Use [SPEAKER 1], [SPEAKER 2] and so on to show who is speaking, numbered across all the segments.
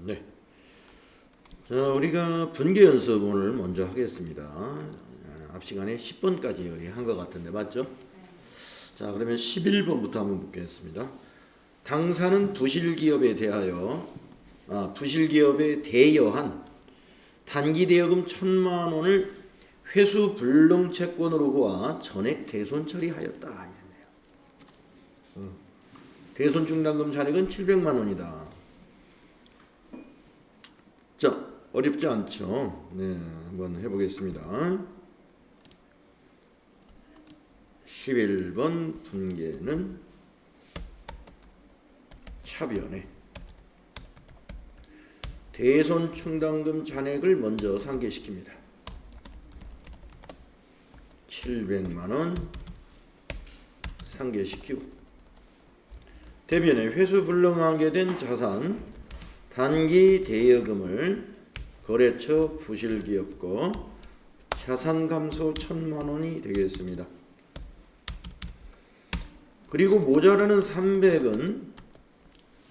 [SPEAKER 1] 네. 자, 우리가 분계 연습 오늘 먼저 하겠습니다. 앞 시간에 10번까지 한 것 같은데 맞죠? 자, 그러면 11번부터 한번 보겠습니다. 당사는 부실기업에 대여한 단기 대여금 1,000만 원을 회수 불능 채권으로 보아 전액 대손 처리하였다. 이랬네요. 대손 충당금 잔액은 700만 원이다. 자, 어렵지 않죠? 네, 한번 해보겠습니다. 11번 분계는 차변에 대손 충당금 잔액을 먼저 상계시킵니다. 700만원 상계시키고 대변에 회수 불능하게 된 자산 단기 대여금을 거래처 부실기업 거 자산 감소 1,000만 원이 되겠습니다. 그리고 모자라는 300은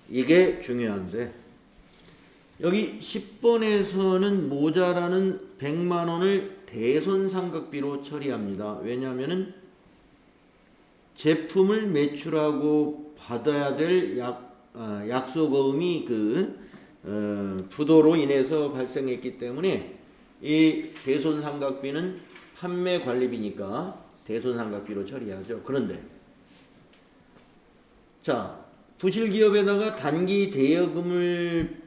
[SPEAKER 1] 이게 중요한데 여기 10번에서는 모자라는 100만 원을 대손상각비로 처리합니다. 왜냐하면 제품을 매출하고 받아야 될 약소거금이 부도로 인해서 발생했기 때문에 이 대손상각비는 판매 관리비니까 대손상각비로 처리하죠. 그런데 자, 부실기업에다가 단기 대여금을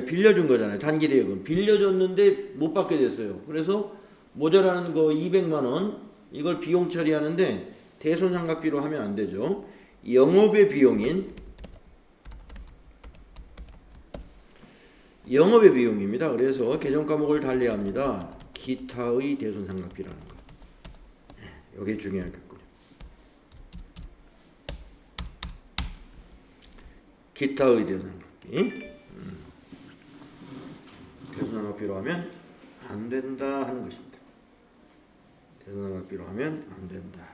[SPEAKER 1] 빌려준 거잖아요. 단기 대여금 빌려줬는데 못 받게 됐어요. 그래서 모자라는 거 200만 원 이걸 비용 처리하는데 대손상각비로 하면 안 되죠. 영업의 비용입니다. 그래서 개정 과목을 달리합니다. 기타의 대손상각비라는 거. 이게 중요하겠군요. 기타의 대손상각비. 대손상각비로 하면 안 된다 하는 것입니다. 대손상각비로 하면 안 된다.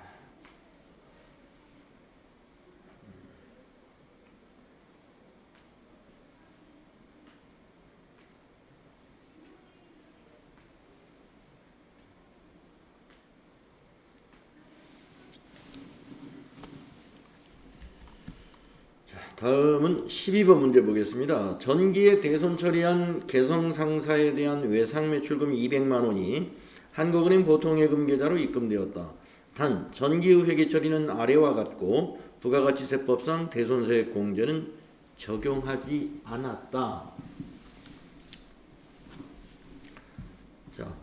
[SPEAKER 1] 다음은 12번 문제 보겠습니다. 전기에 대손 처리한 개성상사에 대한 외상매출금 200만 원이 한국은행 보통예금 계좌로 입금되었다. 단 전기의 회계 처리는 아래와 같고 부가가치세법상 대손세액 공제는 적용하지 않았다. 자,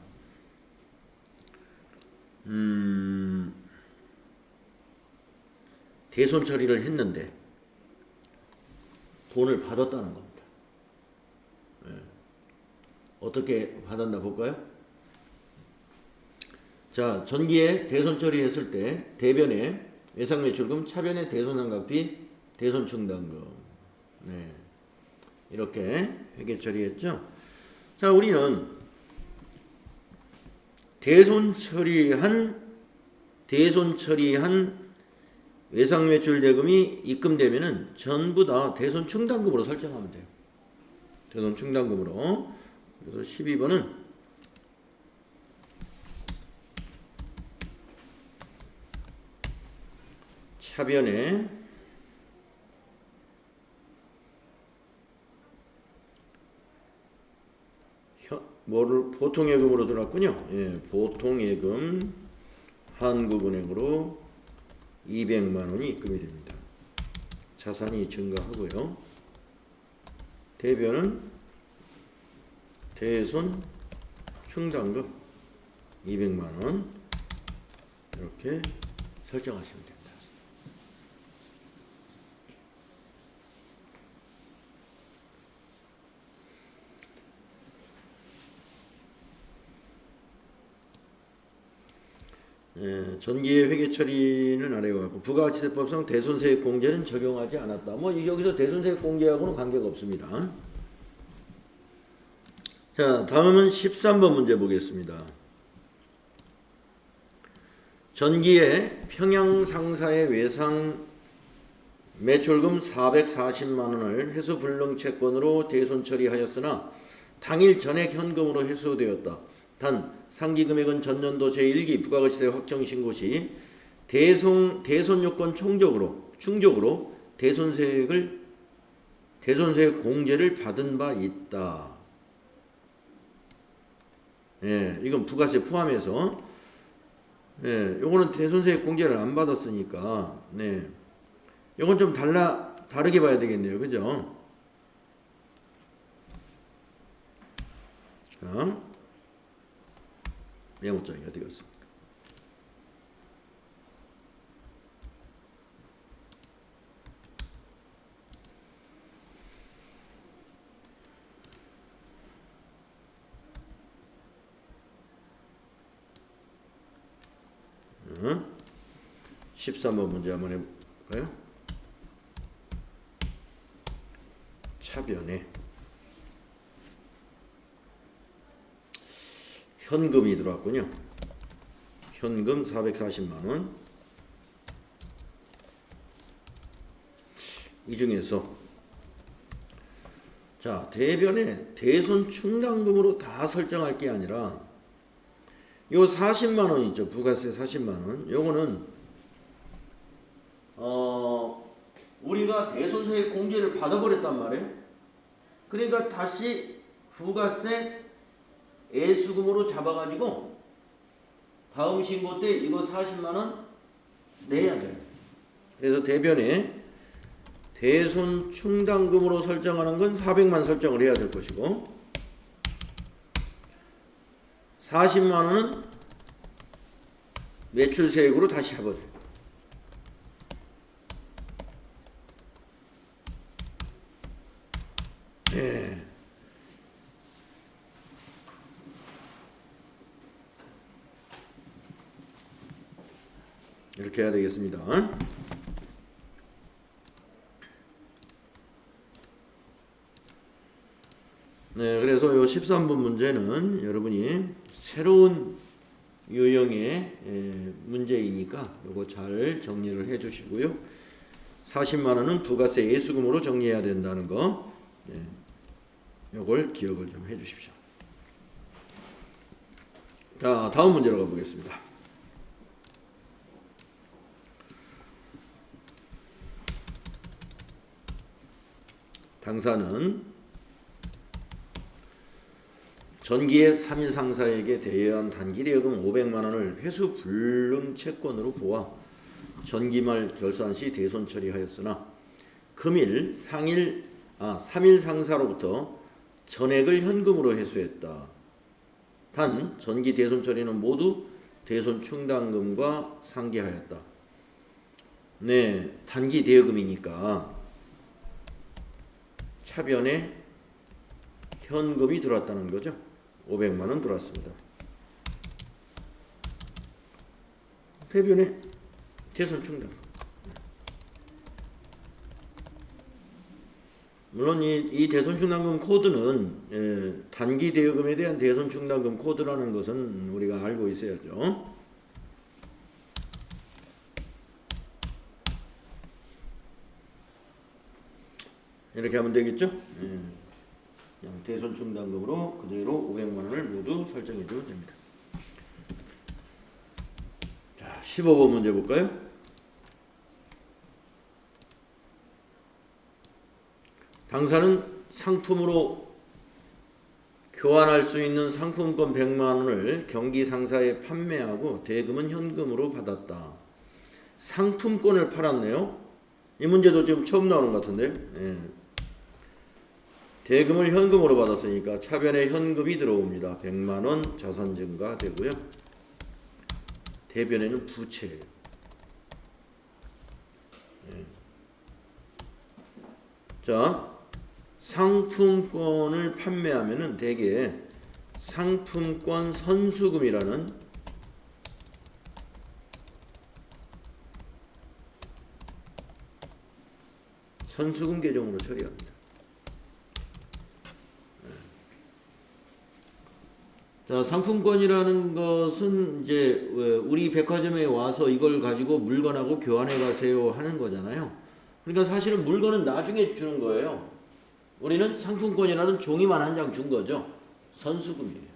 [SPEAKER 1] 대손 처리를 했는데 돈을 받았다는 겁니다. 어떻게 받았나 볼까요? 자, 전기에 대손 처리했을 때 대변에 외상매출금, 차변에 대손상각비, 대손충당금. 네, 이렇게 회계 처리했죠. 자, 우리는 대손 처리한 외상매출 대금이 입금되면은 전부 다 대손 충당금으로 설정하면 돼요. 대손 충당금으로. 그래서 12번은 차변에 보통예금으로 들어왔군요. 예, 보통예금 한국은행으로 200만 원이 입금이 됩니다. 자산이 증가하고요. 대변은 대손 충당금 200만 원 이렇게 설정하시면 됩니다. 전기의 회계 처리는 아래와 같고 부가가치세법상 대손세액 공제는 적용하지 않았다. 뭐 여기서 대손세액 공제하고는 관계가 없습니다. 자, 다음은 13번 문제 보겠습니다. 전기의 평양상사의 외상 매출금 440만 원을 회수 불능 채권으로 대손 처리하였으나 당일 전액 현금으로 회수되었다. 단 상기 금액은 전년도 제1기 부가가치세 확정 신고 시 대손 요건 충족으로 대손세 공제를 받은 바 있다. 예, 이건 부가세 포함해서 예, 요거는 대손세 공제를 안 받았으니까 네. 요건 좀 다르게 봐야 되겠네요. 그죠? 자, 메모장이 어디 갔습니까? 응? 13번 문제 한번 해볼까요? 차변에 현금이 들어왔군요. 현금 440만 원. 이 중에서 자, 대변에 대손 충당금으로 다 설정할 게 아니라 요 40만 원 있죠. 부가세 40만 원. 요거는 우리가 대손세 공제를 받아버렸단 말이에요. 그러니까 다시 부가세 애수금으로 잡아가지고 다음 신고 때 이거 40만 원 내야 돼요. 그래서 대변에 대손 충당금으로 설정하는 건 400만 설정을 해야 될 것이고 40만 원은 매출세액으로 다시 잡아줘요. 네. 이렇게 해야 되겠습니다. 네, 그래서 요 13번 문제는 여러분이 새로운 유형의 문제이니까 요거 잘 정리를 해 주시고요. 40만 원은 부가세 예수금으로 정리해야 된다는 거. 네, 요걸 기억을 좀 해 주십시오. 자, 다음 문제로 가보겠습니다. 당사는 전기의 3일 상사에게 대여한 단기대여금 500만 원을 회수 불능 채권으로 보아 전기말 결산 시 대손 처리하였으나 금일 3일 상사로부터 전액을 현금으로 회수했다. 단 전기 대손 처리는 모두 대손 충당금과 상계하였다. 네, 단기 대여금이니까 차변에 현금이 들어왔다는 거죠. 500만 원 들어왔습니다. 대변에 대손 충당. 물론 이 대손 충당금 코드는 단기 대여금에 대한 대손 충당금 코드라는 것은 우리가 알고 있어야죠. 이렇게 하면 되겠죠? 그냥 대손 충당금으로 그대로 500만 원을 모두 설정해 주면 됩니다. 자, 15번 문제 볼까요? 당사는 상품으로 교환할 수 있는 상품권 100만 원을 경기 상사에 판매하고 대금은 현금으로 받았다. 상품권을 팔았네요. 이 문제도 지금 처음 나오는 것 같은데요. 예. 대금을 현금으로 받았으니까 차변에 현금이 들어옵니다. 100만 원 자산 증가 되고요. 대변에는 부채예요. 예. 자, 상품권을 판매하면은 대개 상품권 선수금이라는 선수금 계정으로 처리합니다. 자, 상품권이라는 것은 이제 우리 백화점에 와서 이걸 가지고 물건하고 교환해 가세요 하는 거잖아요. 그러니까 사실은 물건은 나중에 주는 거예요. 우리는 상품권이라는 종이만 한 장 준 거죠. 선수금이에요.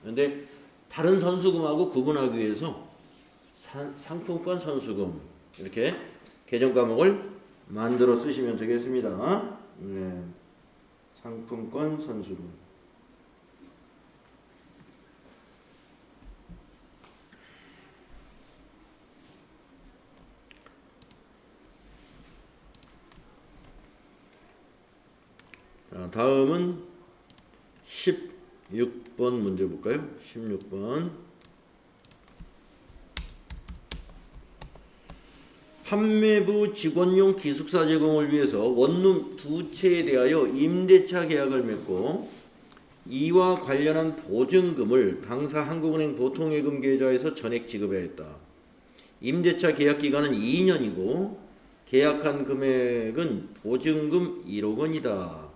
[SPEAKER 1] 그런데 다른 선수금하고 구분하기 위해서 상품권 선수금 이렇게 개정 과목을 만들어 쓰시면 되겠습니다. 네. 상품권 선수금. 자, 다음은 16번 문제 볼까요? 16번. 판매부 직원용 기숙사 제공을 위해서 원룸 2채에 대하여 임대차 계약을 맺고 이와 관련한 보증금을 당사 한국은행 보통예금 계좌에서 전액 지급해야 했다. 임대차 계약 기간은 2년이고 계약한 금액은 보증금 1억 원이다.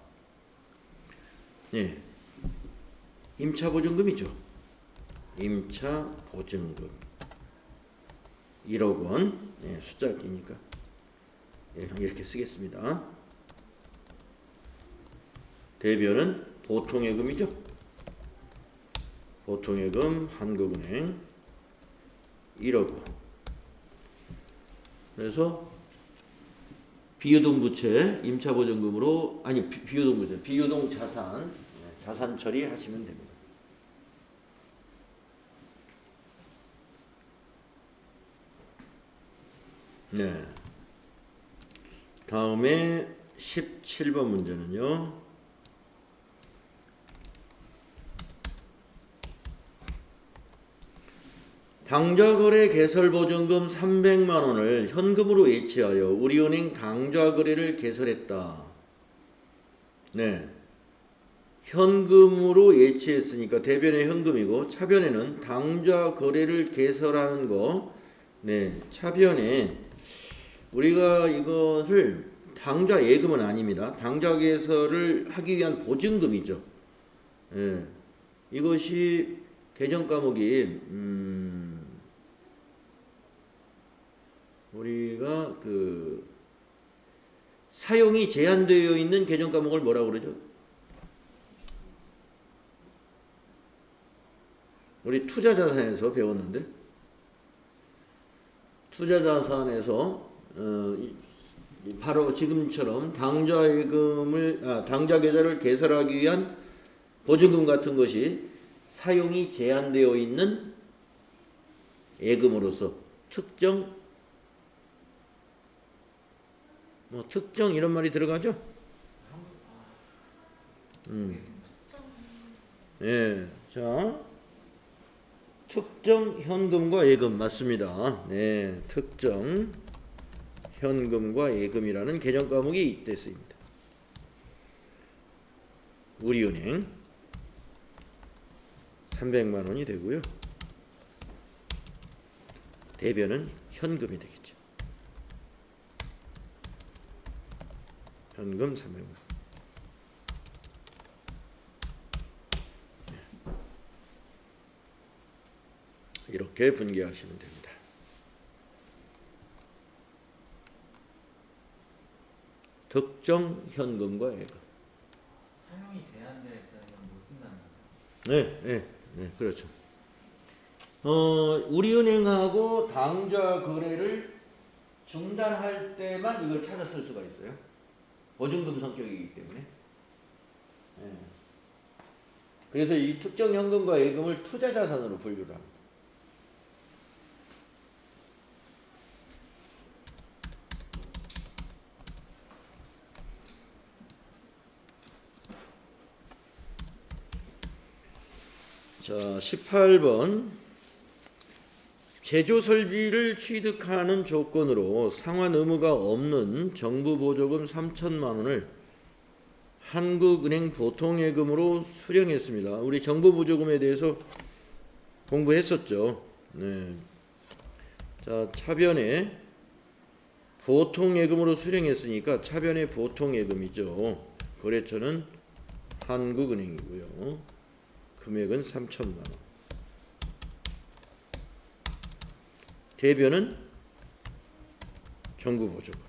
[SPEAKER 1] 네. 임차 보증금이죠. 임차 보증금 1억 원. 네, 숫자 끼니까 네, 이렇게 쓰겠습니다. 대변은 보통예금이죠. 보통예금 한국은행 1억 원. 그래서 비유동 부채 임차 보증금으로 아니 비유동 부채 비유동 자산 자산 처리하시면 됩니다. 네. 다음에 17번 문제는요. 당좌거래 개설보증금 300만 원을 현금으로 예치하여 우리은행 당좌거래를 개설했다. 네. 현금으로 예치했으니까 대변에 현금이고 차변에는 당좌거래를 개설하는 거. 네. 차변에 우리가 이것을 당좌 예금은 아닙니다. 당좌 개설을 하기 위한 보증금이죠. 예. 이것이 개정 과목이 우리가 그 사용이 제한되어 있는 개정 과목을 뭐라고 그러죠? 우리 투자자산에서 배웠는데 투자자산에서 바로 지금처럼 당좌 계좌를 개설하기 위한 보증금 같은 것이 사용이 제한되어 있는 예금으로서 특정 특정 이런 말이 들어가죠? 예, 자 특정 현금과 예금 맞습니다. 네, 특정 현금과 예금이라는 개정 과목이 이때 쓰입니다. 우리은행 300만 원이 되고요. 대변은 현금이 되겠죠. 현금 300만 원. 이렇게 분개하시면 됩니다. 특정 현금과 예금.
[SPEAKER 2] 사용이 제한되어 있다는 건 못 쓴다는
[SPEAKER 1] 네,
[SPEAKER 2] 거죠?
[SPEAKER 1] 네, 네, 그렇죠. 우리은행하고 당좌 거래를 중단할 때만 이걸 찾아 쓸 수가 있어요. 보증금 성격이기 때문에. 네. 그래서 이 특정 현금과 예금을 투자 자산으로 분류를 합니다. 자, 18번. 제조 설비를 취득하는 조건으로 상환 의무가 없는 정부 보조금 3천만 원을 한국은행 보통예금으로 수령했습니다. 우리 정부 보조금에 대해서 공부했었죠. 네. 자, 차변에 보통예금으로 수령했으니까 차변에 보통예금이죠. 거래처는 한국은행이고요. 금액은 3천만 원. 대변은 정부 보조금.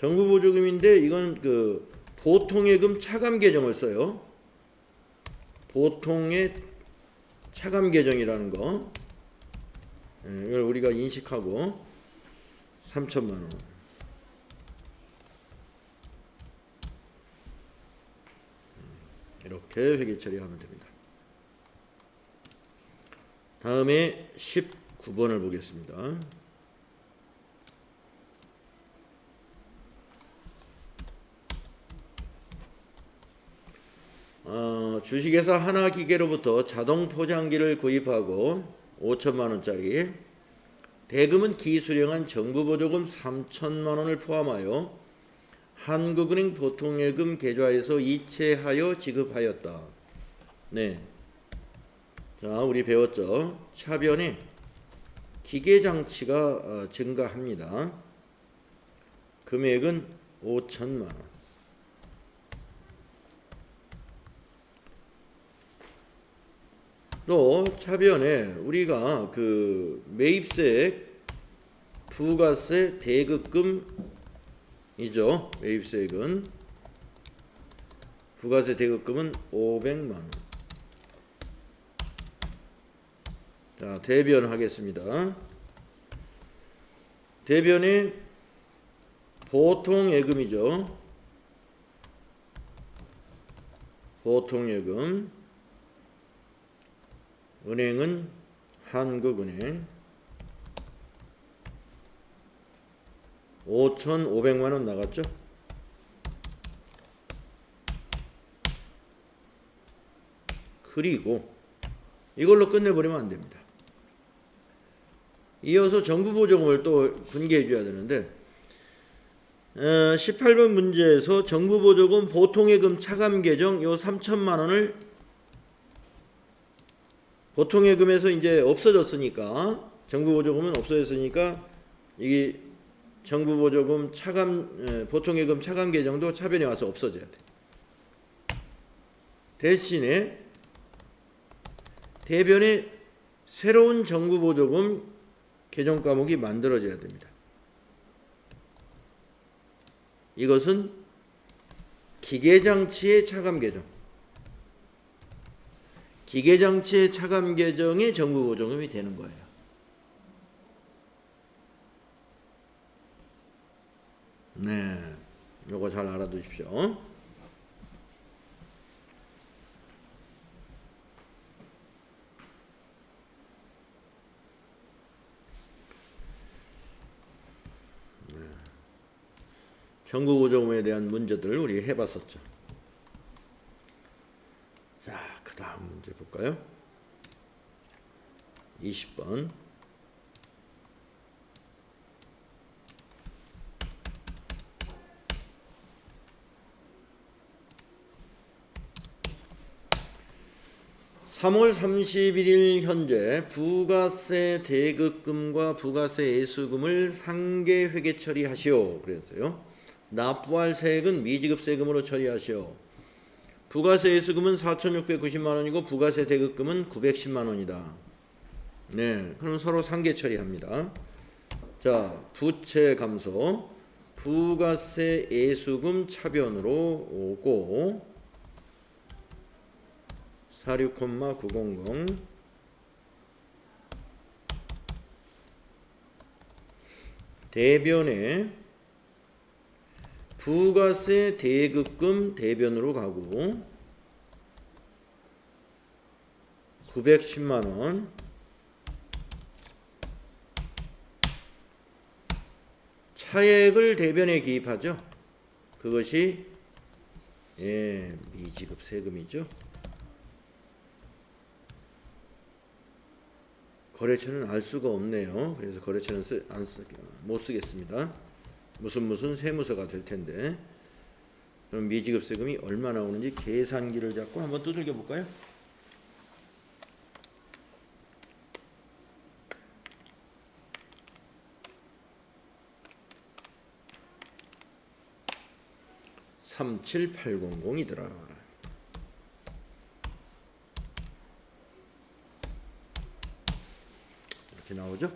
[SPEAKER 1] 정부보조금인데 이건 그 보통예금 차감 계정을 써요. 보통의 차감 계정이라는 거. 이걸 우리가 인식하고 3천만 원. 이렇게 회계 처리하면 됩니다. 다음에 19번을 보겠습니다. 주식회사 하나기계로부터 자동 포장기를 구입하고 5천만 원짜리, 대금은 기수령한 정부보조금 3천만 원을 포함하여 한국은행 보통예금 계좌에서 이체하여 지급하였다. 네. 자, 우리 배웠죠? 차변에 기계장치가 증가합니다. 금액은 5천만 원. 또 차변에 우리가 그 매입세, 부가세, 대급금이죠. 매입세액은 부가세, 대급금은 500만 원. 자, 대변하겠습니다. 대변에 보통예금이죠. 보통예금. 은행은 한국은행 5,500만 원 나갔죠. 그리고 이걸로 끝내버리면 안 됩니다. 이어서 정부보조금을 또 분개해 줘야 되는데 18번 문제에서 정부보조금 보통예금 차감계정 요 3천만 원을 보통예금에서 이제 없어졌으니까, 정부보조금은 없어졌으니까 이게 정부보조금 차감, 보통예금 차감 계정도 차변에 와서 없어져야 돼. 대신에 대변에 새로운 정부보조금 계정 과목이 만들어져야 됩니다. 이것은 기계장치의 차감 계정. 기계장치의 차감 계정이 정부보조금이 되는 거예요. 네, 요거 잘 알아두십시오. 네. 정부보조금에 대한 문제들 우리 해봤었죠. 자, 그 다음 문제 볼까요? 20번. (3월 31일) 현재 부가세 대급금과 부가세 예수금을 상계 회계 처리하시오. 그랬어요. 납부할 세액은 미지급 세금으로 처리하시오. 부가세 예수금은 4,690만 원이고 부가세 대급금은 910만 원이다. 네, 그럼 서로 상계 처리합니다. 자, 부채 감소, 부가세 예수금 차변으로 오고 46,900 대변에 부가세 대급금 대변으로 가고 910만 원 차액을 대변에 기입하죠. 그것이 미지급 세금이죠. 거래처는 알 수가 없네요. 그래서 거래처는 못 쓰겠습니다. 무슨 세무서가 될 텐데. 그럼 미지급 세금이 얼마 나오는지 계산기를 잡고 한번 두들겨 볼까요? (37800이더라) 이렇게 나오죠.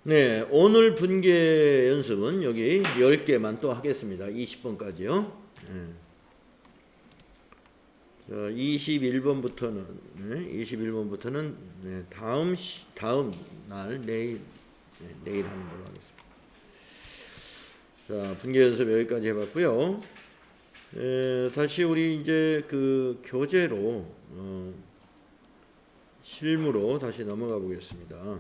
[SPEAKER 1] 네, 오늘 분계 연습은 여기 10개만 또 하겠습니다. 20번까지요. 자, 21번부터는 다음 날 내일 하는 걸로 하겠습니다. 자, 분계 연습 여기까지 해봤고요. 다시 우리 이제 그 교재로 실무로 다시 넘어가 보겠습니다.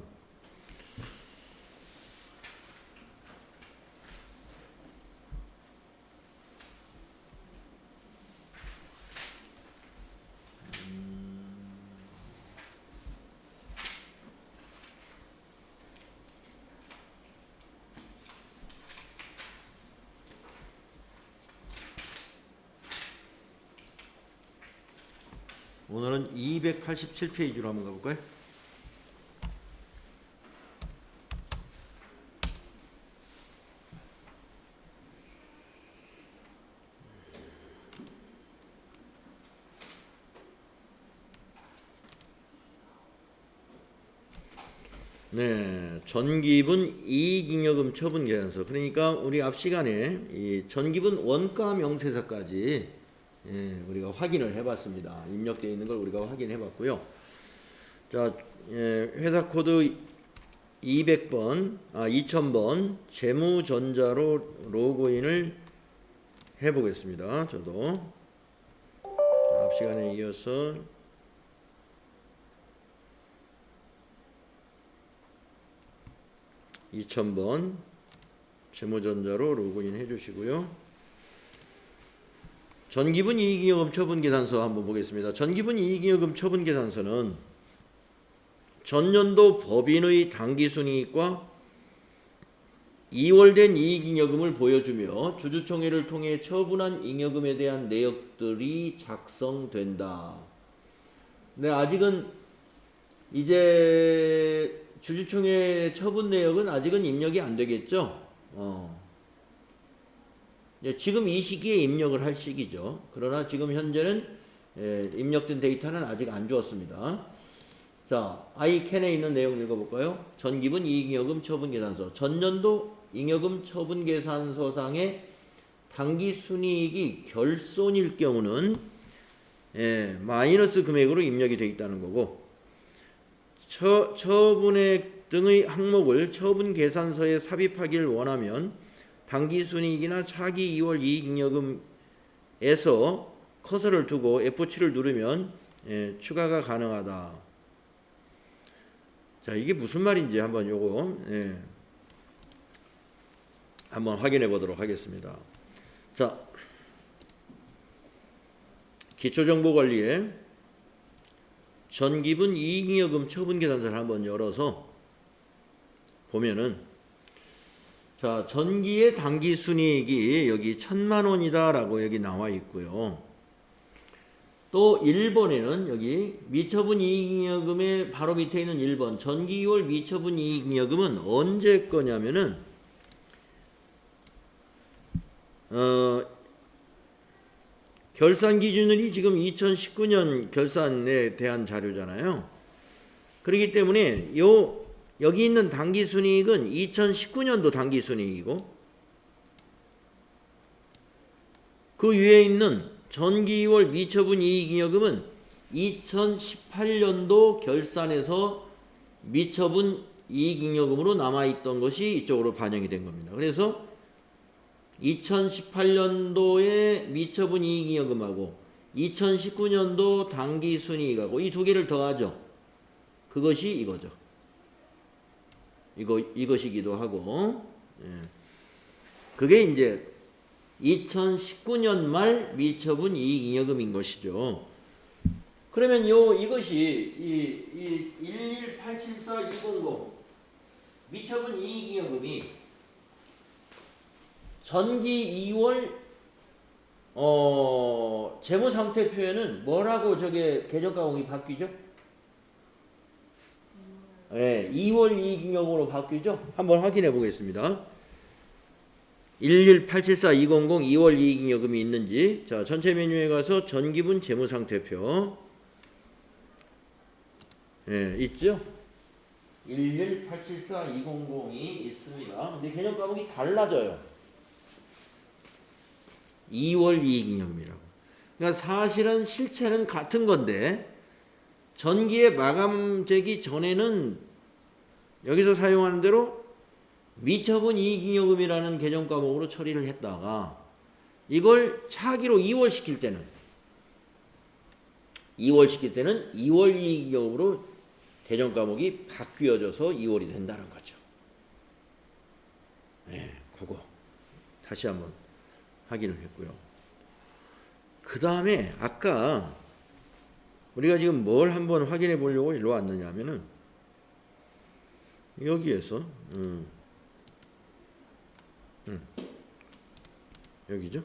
[SPEAKER 1] 오늘은 287페이지로 한번 가볼까요? 네, 전기분 이익잉여금 처분 계산서. 그러니까 우리 앞 시간에 이 전기분 원가 명세서까지 우리가 확인을 해봤습니다. 입력되어 있는 걸 우리가 확인해봤고요. 자, 회사 코드 2000번 재무전자로 로그인을 해보겠습니다. 저도 자, 앞 시간에 이어서 (2000번) 재무전자로 로그인 해주시고요. 전기분 이익잉여금 처분계산서 한번 보겠습니다. 전기분 이익잉여금 처분계산서는 전년도 법인의 당기순이익과 이월된 이익잉여금을 보여주며 주주총회를 통해 처분한 잉여금에 대한 내역들이 작성된다. 네, 아직은 이제 주주총회 처분 내역은 아직은 입력이 안 되겠죠. 지금 이 시기에 입력을 할 시기죠. 그러나 지금 현재는 입력된 데이터는 아직 안 주었습니다. 자, I-CAN에 있는 내용 읽어볼까요? 전기분 이익잉여금 처분계산서. 전년도 잉여금 처분계산서상의 당기순이익이 결손일 경우는 마이너스 금액으로 입력이 되어 있다는 거고, 처분액 등의 항목을 처분계산서에 삽입하기를 원하면 당기순이익이나 차기 2월 이익잉여금에서 커서를 두고 F7을 누르면 추가가 가능하다. 자, 이게 무슨 말인지 한번 요거 한번 확인해 보도록 하겠습니다. 자, 기초정보관리에 전기분 이익잉여금 처분계산서를 한번 열어서 보면은, 자, 전기의 당기순이익이 여기 1000만원이다 라고 여기 나와 있고요. 또 1번에는 여기 미처분 이익잉여금의 바로 밑에 있는 1번 전기 2월 미처분 이익잉여금은 언제 거냐면은 결산 기준일이 지금 2019년 결산에 대한 자료잖아요. 그렇기 때문에 여기 있는 당기순이익은 2019년도 당기순이익이고, 그 위에 있는 전기 2월 미처분 이익잉여금은 2018년도 결산에서 미처분 이익잉여금으로 남아있던 것이 이쪽으로 반영이 된 겁니다. 그래서 2018년도에 미처분 이익잉여금하고 2019년도 당기순이익하고 이 두 개를 더하죠. 그것이 이거죠. 이것이기도 하고, 그게 이제 2019년 말 미처분 이익잉여금인 것이죠. 그러면 이것이 11874-200 미처분 이익잉여금이 전기 2월 재무상태표에는 뭐라고 저게 계정가공이 바뀌죠? 네, 2월 이익잉여금으로 바뀌죠? 한번 확인해 보겠습니다. 11874-200 2월 이익잉여금이 있는지. 자, 전체 메뉴에 가서 전기분 재무상태표 있죠? 11874-200이 있습니다. 근데 개정 과목이 달라져요. 2월 이익잉여금이라고. 그러니까 사실은 실체는 같은 건데 전기의 마감되기 전에는 여기서 사용하는 대로 미처분 이익잉여금이라는 개정 과목으로 처리를 했다가 이걸 차기로 2월 시킬 때는 2월 이익잉여금으로 개정 과목이 바뀌어져서 2월이 된다는 거죠. 네, 그거 다시 한번 확인을 했고요. 그 다음에 아까 우리가 지금 뭘 한번 확인해 보려고 일로 왔느냐 하면은 여기에서 여기죠.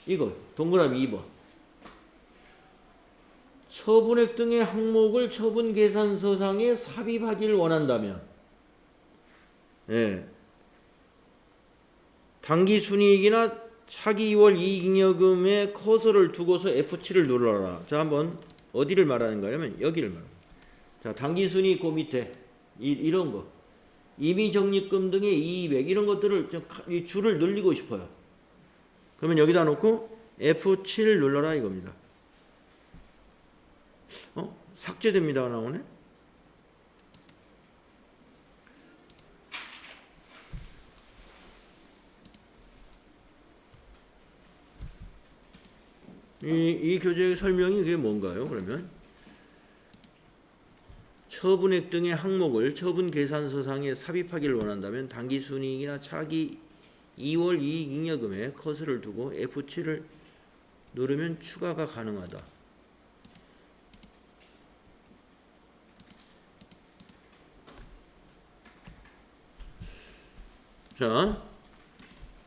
[SPEAKER 1] 이거 동그라미 2번 처분액 등의 항목을 처분 계산서상에 삽입하기를 원한다면 예. 당기 순이익이나 차기 2월 이익잉여금의 커서를 두고서 F7을 눌러라. 자, 한번 어디를 말하는가 하면 여기를 말합니다. 자, 당기 순이익 그 밑에 이런 거 임의 적립금 등의 200 이런 것들을 이 줄을 늘리고 싶어요. 그러면 여기다 놓고 F7 눌러라 이겁니다. 삭제됩니다가 나오네. 이 교재의 설명이 그게 뭔가요? 그러면 처분액 등의 항목을 처분 계산서상에 삽입하기를 원한다면 당기순이익이나 차기 2월 이익잉여금에 커서를 두고 F7을 누르면 추가가 가능하다. 자,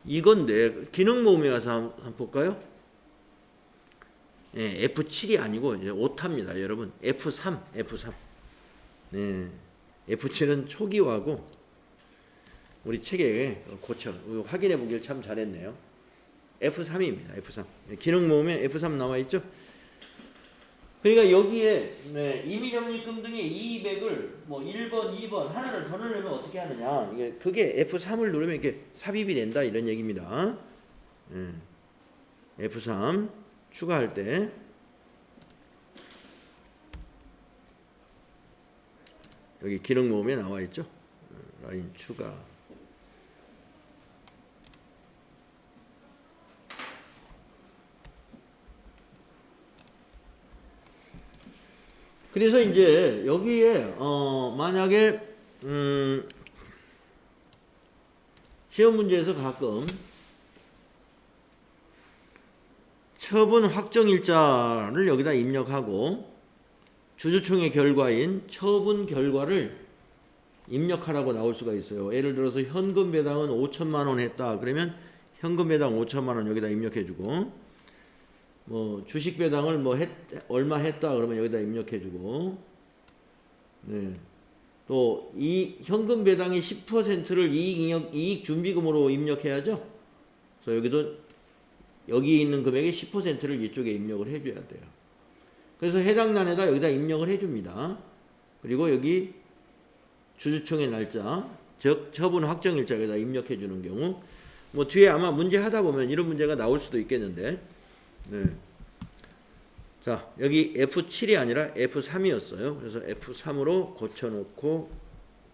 [SPEAKER 1] 이건데 기능 모음에 가서 한번 볼까요? 네, F7이 아니고 이제 오타입니다, 여러분. F3. 네, F7은 초기화고 우리 책에 고쳐 확인해 보길 참 잘했네요. F3입니다. F3. 기능 모음에 F3 나와 있죠? 그러니까 여기에 임의적립금 등의 200을 뭐 1번, 2번 하나를 더 넣으려면 어떻게 하느냐? 이게 그게 F3을 누르면 이렇게 삽입이 된다 이런 얘기입니다. F3 추가할 때 여기 기능 모음에 나와 있죠? 라인 추가. 그래서 이제 여기에 만약에 시험 문제에서 가끔 처분 확정일자를 여기다 입력하고 주주총회 결과인 처분 결과를 입력하라고 나올 수가 있어요. 예를 들어서 현금 배당은 5천만 원 했다. 그러면 현금 배당 5천만 원 여기다 입력해주고 뭐 주식 배당을 뭐 얼마 했다 그러면 여기다 입력해주고 네. 또 이 현금 배당의 10%를 이익 준비금으로 입력해야죠. 그래서 여기도 여기 있는 금액의 10%를 이쪽에 입력을 해줘야 돼요. 그래서 해당 난에다 여기다 입력을 해줍니다. 그리고 여기 주주총회 날짜, 즉 처분 확정일자에다 입력해주는 경우, 뭐 뒤에 아마 문제 하다 보면 이런 문제가 나올 수도 있겠는데, 네. 자 여기 F7이 아니라 F3이었어요. 그래서 F3으로 고쳐놓고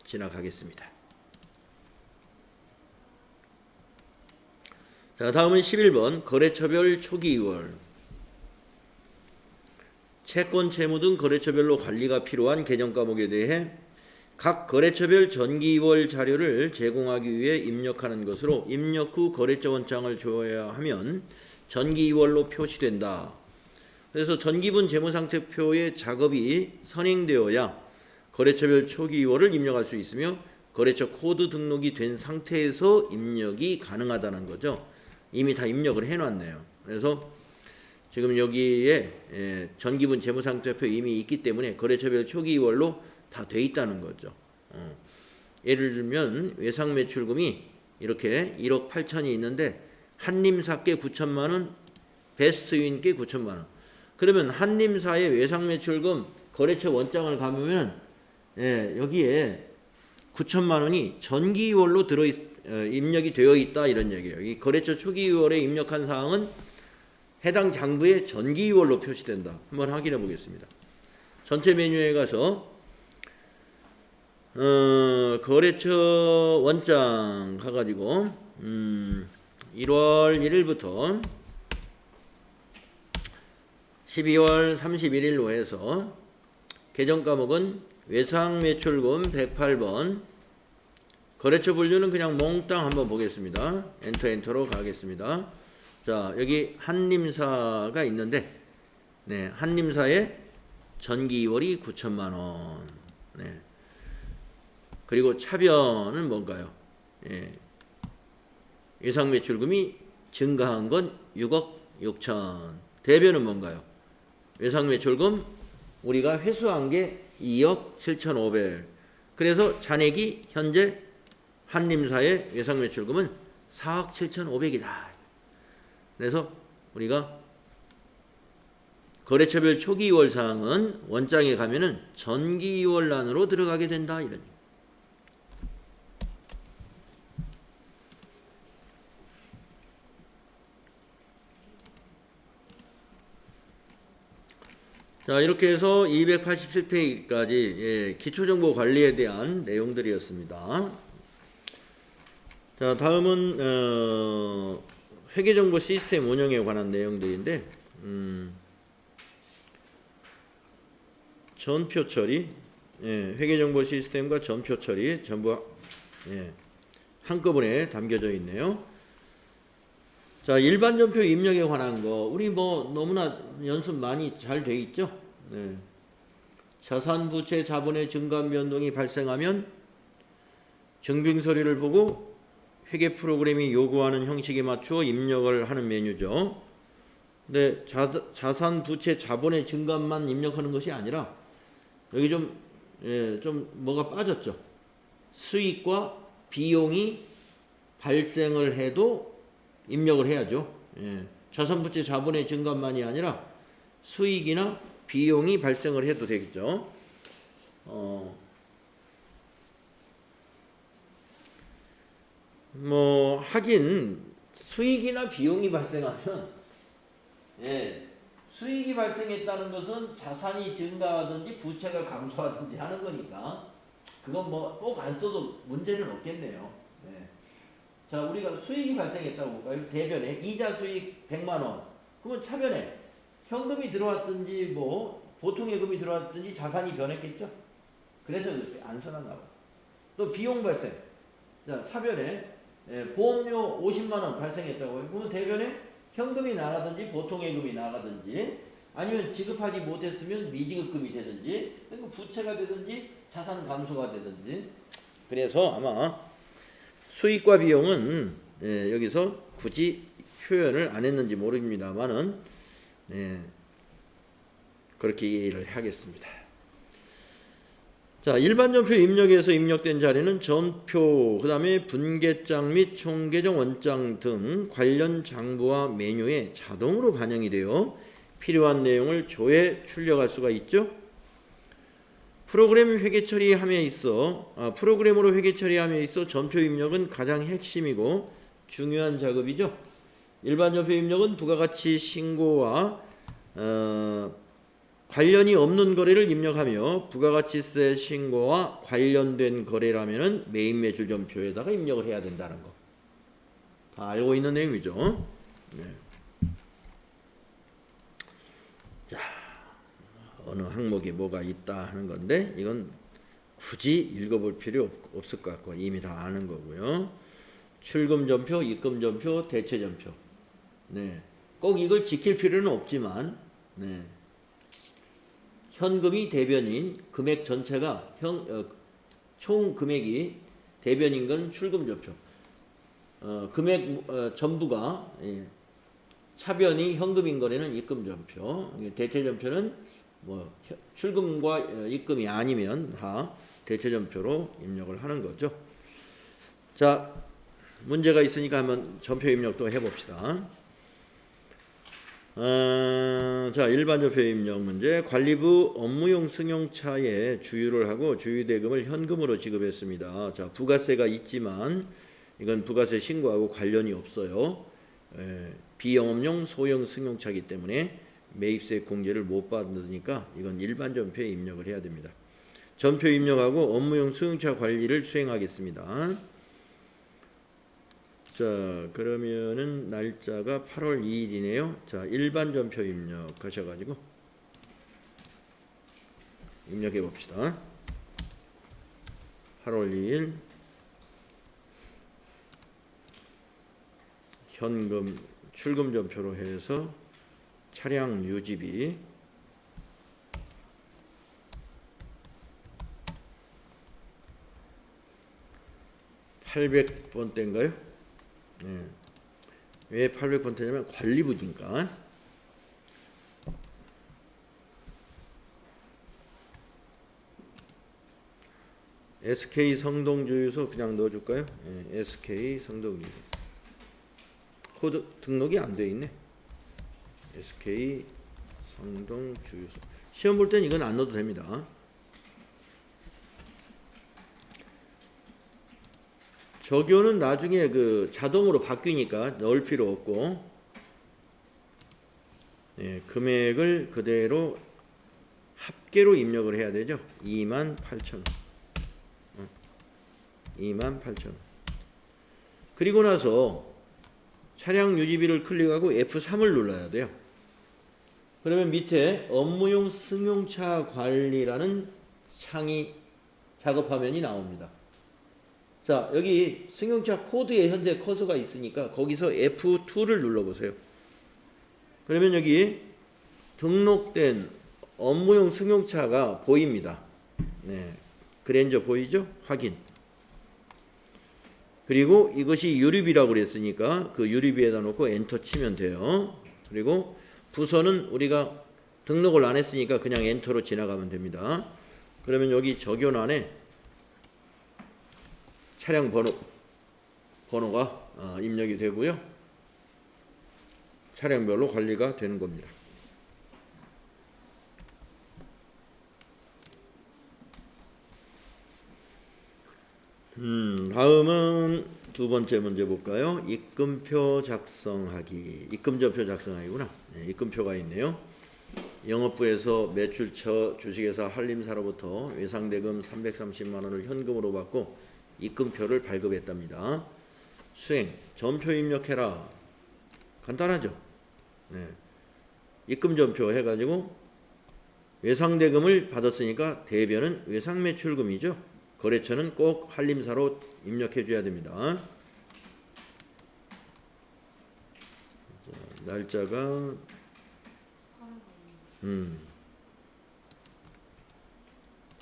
[SPEAKER 1] 지나가겠습니다. 자 다음은 11번 거래처별 초기 2월. 채권, 채무 등 거래처별로 관리가 필요한 개정 과목에 대해 각 거래처별 전기 2월 자료를 제공하기 위해 입력하는 것으로 입력 후 거래처 원장을 줘야 하면 전기 2월로 표시된다. 그래서 전기분 재무상태표의 작업이 선행되어야 거래처별 초기 2월을 입력할 수 있으며 거래처 코드 등록이 된 상태에서 입력이 가능하다는 거죠. 이미 다 입력을 해놨네요. 그래서 지금 여기에 전기분 재무상태표 이미 있기 때문에 거래처별 초기 2월로 다 돼 있다는 거죠. 예를 들면 외상매출금이 이렇게 1억 8천이 있는데 한림사께 9천만 원, 베스트윈께 9천만 원. 그러면 한림사의 외상매출금 거래처 원장을 가면 예, 여기에 9천만 원이 전기 2월로 입력이 되어 있다 이런 얘기예요. 이 거래처 초기 2월에 입력한 사항은 해당 장부에 전기 2월로 표시된다. 한번 확인해 보겠습니다. 전체 메뉴에 가서 거래처 원장 가가지고 1월 1일부터 12월 31일로 해서 계정 과목은 외상매출금 108번, 거래처 분류는 그냥 몽땅 한번 보겠습니다. 엔터로 가겠습니다. 자, 여기 한림사가 있는데, 네, 한림사의 전기 2월이 9천만 원. 네. 그리고 차변은 뭔가요? 예. 외상매출금이 증가한 건 6억 6천. 대변은 뭔가요? 외상매출금 우리가 회수한 게 2억 7,500. 그래서 잔액이 현재 한림사의 외상매출금은 4억 7,500이다. 그래서 우리가 거래처별 초기 2월 사항은 원장에 가면은 전기 2월란으로 들어가게 된다. 이런. 자, 이렇게 해서 287페이지까지 예, 기초정보 관리에 대한 내용들이었습니다. 자, 다음은 회계정보 시스템 운영에 관한 내용들인데 전표 처리, 예, 회계정보 시스템과 전표 처리 전부 예, 한꺼번에 담겨져 있네요. 자, 일반 전표 입력에 관한 거 우리 뭐 너무나 연습 많이 잘 돼 있죠. 네. 자산, 부채, 자본의 증감 변동이 발생하면 증빙 서류를 보고 회계 프로그램이 요구하는 형식에 맞추어 입력을 하는 메뉴죠. 근데 자산, 부채, 자본의 증감만 입력하는 것이 아니라 여기 좀 뭐가 빠졌죠. 수익과 비용이 발생을 해도 입력을 해야죠. 예. 자산, 부채, 자본의 증감만이 아니라 수익이나 비용이 발생을 해도 되겠죠. 뭐 하긴 수익이나 비용이 발생하면 예, 수익이 발생했다는 것은 자산이 증가하든지 부채가 감소하든지 하는 거니까 그건 뭐 꼭 안 써도 문제는 없겠네요. 예. 자, 우리가 수익이 발생했다고 볼까요? 대변에 이자 수익 100만 원. 그러면 차변에 현금이 들어왔든지 뭐 보통예금이 들어왔든지 자산이 변했겠죠? 그래서 안 써놨나 봐요. 또 비용 발생. 자, 차변에 보험료 50만 원 발생했다고 해요. 그러면 대변에 현금이 나가든지 보통예금이 나가든지 아니면 지급하지 못했으면 미지급금이 되든지 그리고 부채가 되든지 자산 감소가 되든지. 그래서 아마 수익과 비용은 여기서 굳이 표현을 안 했는지 모릅니다만은 그렇게 이해를 하겠습니다. 자, 일반 전표 입력에서 입력된 자료는 전표, 그 다음에 분계장 및 총계정 원장 등 관련 장부와 메뉴에 자동으로 반영이 되어 필요한 내용을 조회 출력할 수가 있죠. 프로그램 회계 처리함에 있어 프로그램으로 회계 처리함에 있어 전표 입력은 가장 핵심이고 중요한 작업이죠. 일반 전표 입력은 부가가치 신고와 관련이 없는 거래를 입력하며 부가가치세 신고와 관련된 거래라면은 메인 매출 전표에다가 입력을 해야 된다는 거. 다 알고 있는 내용이죠. 네. 자, 어느 항목에 뭐가 있다 하는 건데 이건 굳이 읽어볼 필요 없을 것 같고 이미 다 아는 거고요. 출금 전표, 입금 전표, 대체 전표. 네, 꼭 이걸 지킬 필요는 없지만, 네. 현금이 대변인 금액 전체가 총 금액이 대변인 건 출금 전표. 금액 전부가 차변이 현금인 거래는 입금 전표. 대체 전표는 뭐 출금과 입금이 아니면 다 대체 전표로 입력을 하는 거죠. 자, 문제가 있으니까 한번 전표 입력도 해봅시다. 자, 일반적표 입력 문제. 관리부 업무용 승용차에 주유를 하고 주유대금을 현금으로 지급했습니다. 자, 부가세가 있지만 이건 부가세 신고하고 관련이 없어요. 비영업용 소형 승용차이기 때문에 매입세 공제를 못 받으니까 이건 일반 전표에 입력을 해야 됩니다. 전표 입력하고 업무용 승용차 관리를 수행하겠습니다. 자, 그러면은 날짜가 8월 2일이네요. 자, 일반 전표 입력하셔가지고 입력해 봅시다. 8월 2일 현금 출금 전표로 해서 차량 유지비 (800번대인가요) 네. 왜 800번대냐면 관리부니까. SK 성동주유소 그냥 넣어줄까요? 네. SK 성동주유소 코드 등록이 안 돼 있네. SK 성동주유소. 시험 볼 땐 이건 안 넣어도 됩니다. 적요는 나중에 그 자동으로 바뀌니까 넣을 필요 없고, 금액을 그대로 합계로 입력을 해야 되죠. 28,000원. 28,000원. 그리고 나서 차량 유지비를 클릭하고 F3을 눌러야 돼요. 그러면 밑에 업무용 승용차 관리라는 창이 작업 화면이 나옵니다. 자, 여기 승용차 코드에 현재 커서가 있으니까 거기서 F2를 눌러보세요. 그러면 여기 등록된 업무용 승용차가 보입니다. 네, 그랜저 보이죠? 확인. 그리고 이것이 유류비라고 그랬으니까 그 유류비에다 놓고 엔터 치면 돼요. 그리고 부서는 우리가 등록을 안 했으니까 그냥 엔터로 지나가면 됩니다. 그러면 여기 적용란에 차량 번호가 입력이 되고요. 차량별로 관리가 되는 겁니다. 다음은 두 번째 문제 볼까요? 입금표 작성하기. 입금전표 작성하기구나. 네, 입금표가 있네요. 영업부에서 매출처 주식회사 한림사로부터 외상대금 330만 원을 현금으로 받고 입금표를 발급했답니다. 수행. 전표 입력해라. 간단하죠? 네. 입금전표 해가지고 외상대금을 받았으니까 대변은 외상매출금이죠. 거래처는 꼭 한림사로 입력해 줘야 됩니다. 자, 날짜가 8월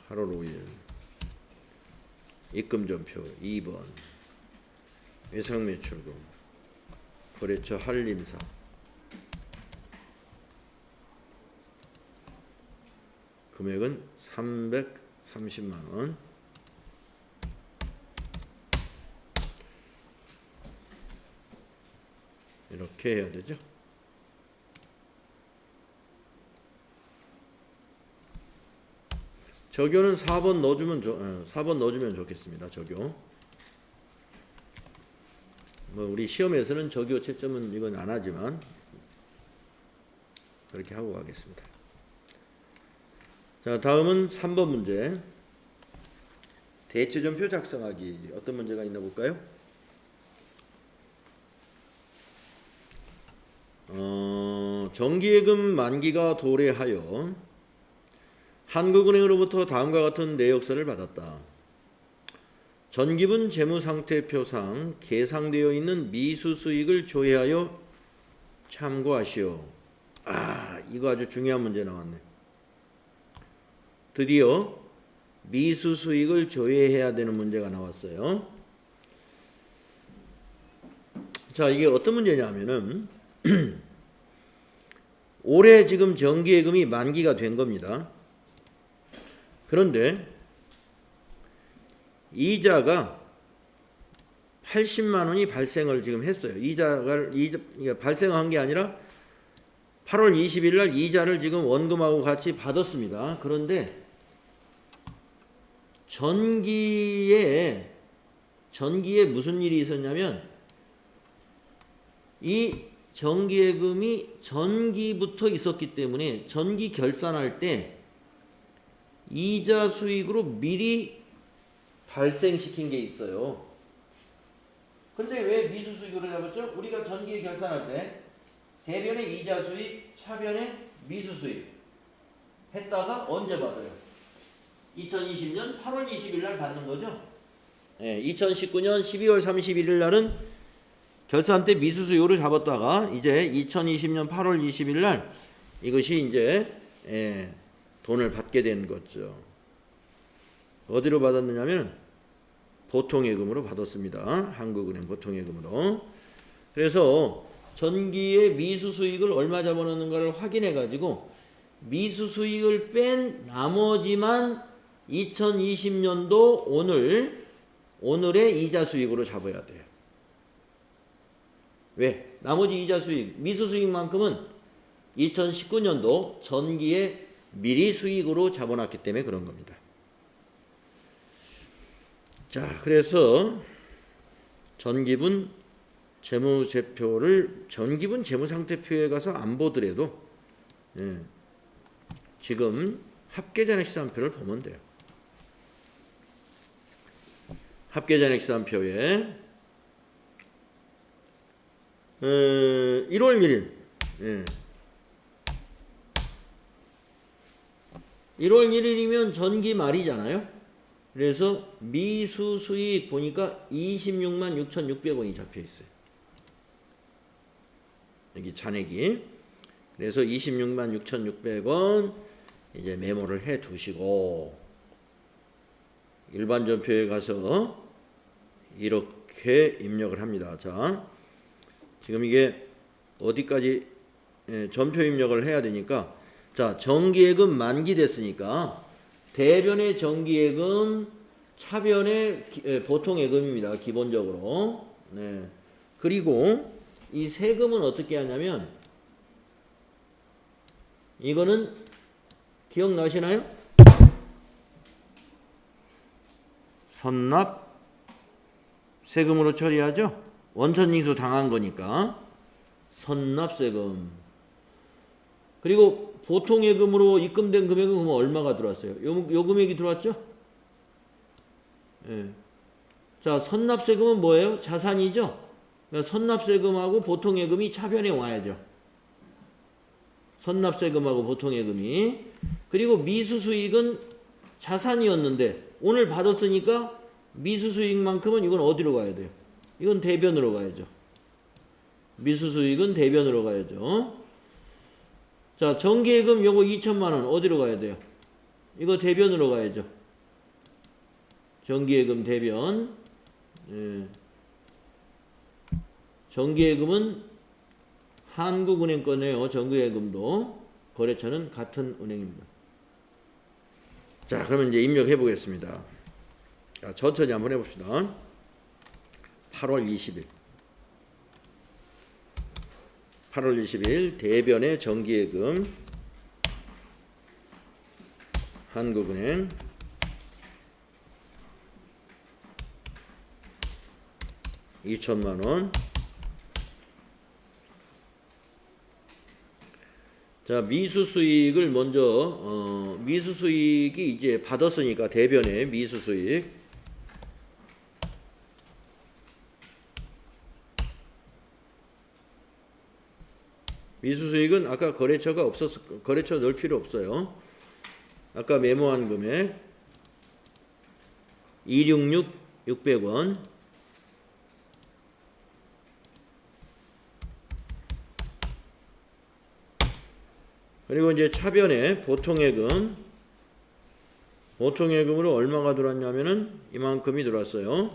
[SPEAKER 1] 5일. 입금전표 2번. 외상매출금. 거래처 한림사. 금액은 330만 원. 이렇게 해야 되죠. 적요는 4번 넣어주면 좋겠습니다. 적요. 뭐 우리 시험에서는 적요 채점은 이건 안 하지만 그렇게 하고 가겠습니다. 자, 다음은 3번 문제. 대체전표 작성하기. 어떤 문제가 있나 볼까요? 정기예금 만기가 도래하여 한국은행으로부터 다음과 같은 내역서를 받았다. 전기분 재무상태표상 계상되어 있는 미수수익을 조회하여 참고하시오. 이거 아주 중요한 문제 나왔네. 드디어 미수수익을 조회해야 되는 문제가 나왔어요. 자, 이게 어떤 문제냐면은 올해 지금 정기예금이 만기가 된 겁니다. 그런데 이자가 80만 원이 발생을 지금 했어요. 이자가 발생한 게 아니라 8월 20일 날 이자를 지금 원금하고 같이 받았습니다. 그런데 전기에 무슨 일이 있었냐면 이 정기예금이 전기부터 있었기 때문에 전기 결산할 때 이자 수익으로 미리 발생시킨 게 있어요. 근데 왜 미수 수익으로 잡았죠? 우리가 전기 결산할 때 대변의 이자 수익, 차변의 미수 수익 했다가 언제 받아요? 2020년 8월 20일 날 받는 거죠. 2019년 12월 31일 날은 결산 때 미수 수익으로 잡았다가 이제 2020년 8월 20일 날 이것이 이제 돈을 받게 된 거죠. 어디로 받았느냐면 보통예금으로 받았습니다. 한국은행 보통예금으로. 그래서 전기의 미수 수익을 얼마 잡아놓는가를 확인해 가지고 미수 수익을 뺀 나머지만 2020년도 오늘의 이자 수익으로 잡아야 돼요. 왜? 나머지 이자 수익, 미수 수익만큼은 2019년도 전기의 미리 수익으로 잡아놨기 때문에 그런 겁니다. 자, 그래서 전기분 재무상태표에 가서 안 보더라도 지금 합계잔액시산표를 보면 돼요. 합계잔액시산표에 1월 1일 1월 1일이면 전기 말이잖아요. 그래서 미수 수익 보니까 26만 6,600원이 잡혀 있어요. 여기 잔액이. 그래서 26만 6,600원 이제 메모를 해 두시고 일반 전표에 가서 이렇게 입력을 합니다. 자, 지금 이게 어디까지 전표 입력을 해야 되니까 자, 정기예금 만기됐으니까 대변의 정기예금, 차변의 보통예금입니다. 기본적으로. 네. 그리고 이 세금은 어떻게 하냐면 이거는 기억나시나요? 선납 세금으로 처리하죠. 원천징수 당한 거니까 선납세금. 그리고 보통예금으로 입금된 금액은 그럼 얼마가 들어왔어요? 요 금액이 들어왔죠? 예. 자, 선납세금은 뭐예요? 자산이죠? 그러니까 선납세금하고 보통예금이 차변에 와야죠. 선납세금하고 보통예금이. 그리고 미수수익은 자산이었는데 오늘 받았으니까 미수수익만큼은 이건 어디로 가야 돼요? 이건 대변으로 가야죠. 미수수익은 대변으로 가야죠. 자, 정기예금 요거 2천만 원 어디로 가야 돼요? 이거 대변으로 가야죠. 정기예금 대변. 예. 정기예금은 한국은행 거네요. 정기예금도. 거래처는 같은 은행입니다. 자, 그러면 이제 입력해 보겠습니다. 자, 천천히 한번 해봅시다. 8월 20일. 8월 20일 대변의 정기예금 한국은행 (2천만원) 자, 미수수익을 먼저 미수수익이 이제 받았으니까 대변의 미수수익 미수수익은 아까 거래처가 거래처 넣을 필요 없어요. 아까 메모한 금액 266,600원. 그리고 이제 차변에 보통예금으로 얼마가 들어왔냐면은 이만큼이 들어왔어요.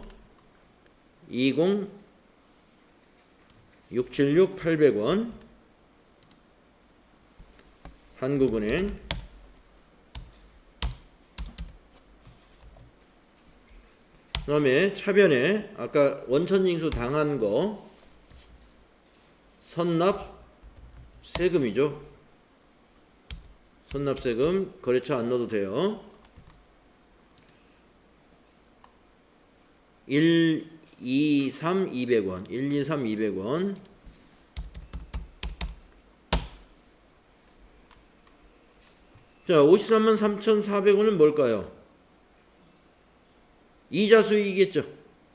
[SPEAKER 1] 20676,800원. 한국은행 그 다음에 차변에 아까 원천징수 당한 거 선납세금 세금이죠. 선납세금 거래처 안 넣어도 돼요. 1, 2, 3, 200원. 1, 2, 3, 200원. 자, 53만 3,400원은 뭘까요? 이자 수익이겠죠.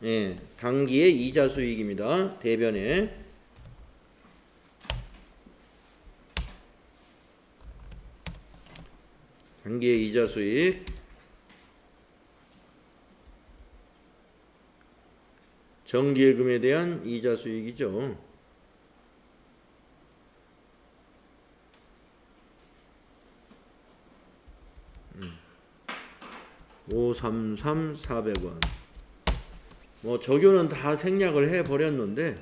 [SPEAKER 1] 예, 당기의 이자 수익입니다. 대변에. 당기의 이자 수익. 정기예금에 대한 이자 수익이죠. 533,400원. 뭐 적요는 다 생략을 해 버렸는데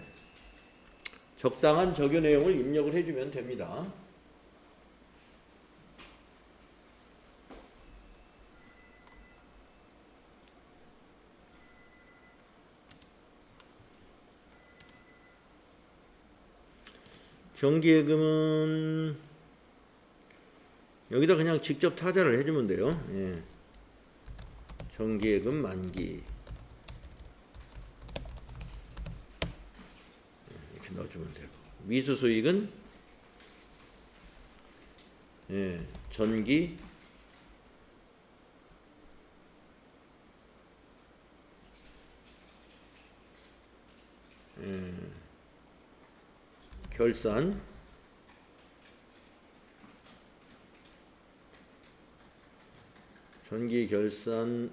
[SPEAKER 1] 적당한 적요 내용을 입력을 해주면 됩니다. 정기예금은 여기다 그냥 직접 타자를 해주면 돼요. 예. 정기예금 만기 이렇게 넣어주면 되고, 미수수익은 예, 전기 결산 전기 결산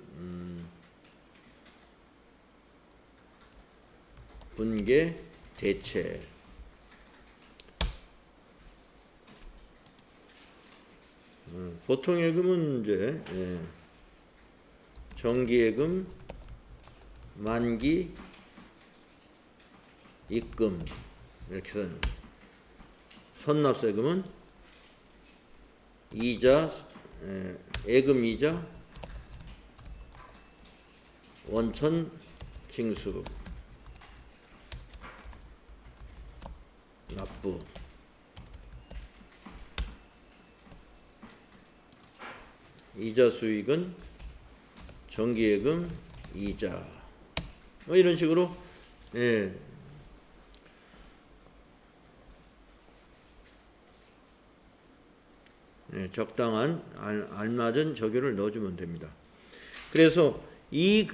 [SPEAKER 1] 분계 대체 보통예금은 이제 예, 정기예금 만기 입금 이렇게 써요. 선납세금은 이자 예금 이자 원천 징수 납부 이자 수익은 정기예금 이자 뭐 이런 식으로 예. 예, 적당한 알맞은 적요를 넣어주면 됩니다. 그래서 이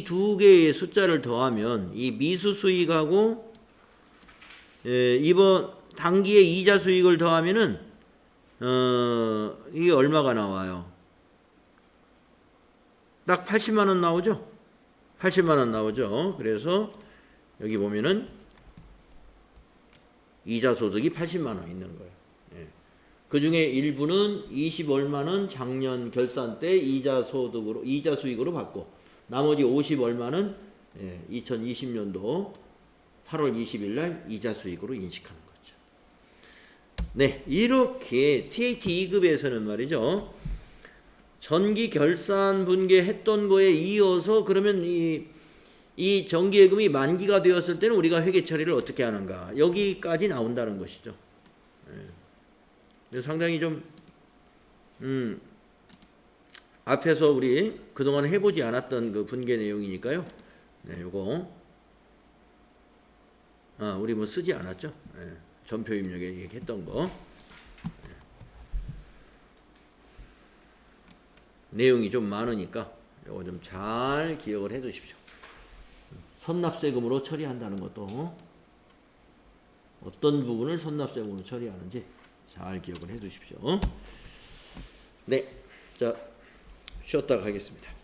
[SPEAKER 1] 두 개의 숫자를 더하면 이 미수 수익하고 예, 이번 당기의 이자 수익을 더하면은 이게 얼마가 나와요? 딱 80만 원 나오죠? 80만 원 나오죠. 그래서 여기 보면은 이자 소득이 80만 원 있는 거예요. 예. 그 중에 일부는 20 얼마는 작년 결산 때 이자 소득으로 이자 수익으로 받고 나머지 50 얼마는 2020년도 8월 20일 날 이자 수익으로 인식하는 거죠. 네, 이렇게 TAT 2급에서는 말이죠. 전기 결산 분계했던 거에 이어서 그러면 이 정기예금이 만기가 되었을 때는 우리가 회계 처리를 어떻게 하는가 여기까지 나온다는 것이죠. 상당히 좀 앞에서 우리 그동안 해보지 않았던 그 분계 내용이니까요. 네, 요거 우리 뭐 쓰지 않았죠. 네, 전표 입력에 얘기했던 거 내용이 좀 많으니까 요거 좀 잘 기억을 해 두십시오. 선납세금으로 처리한다는 것도 어떤 부분을 선납세금으로 처리하는지 잘 기억을 해 두십시오. 네, 자 쉬었다가 가겠습니다.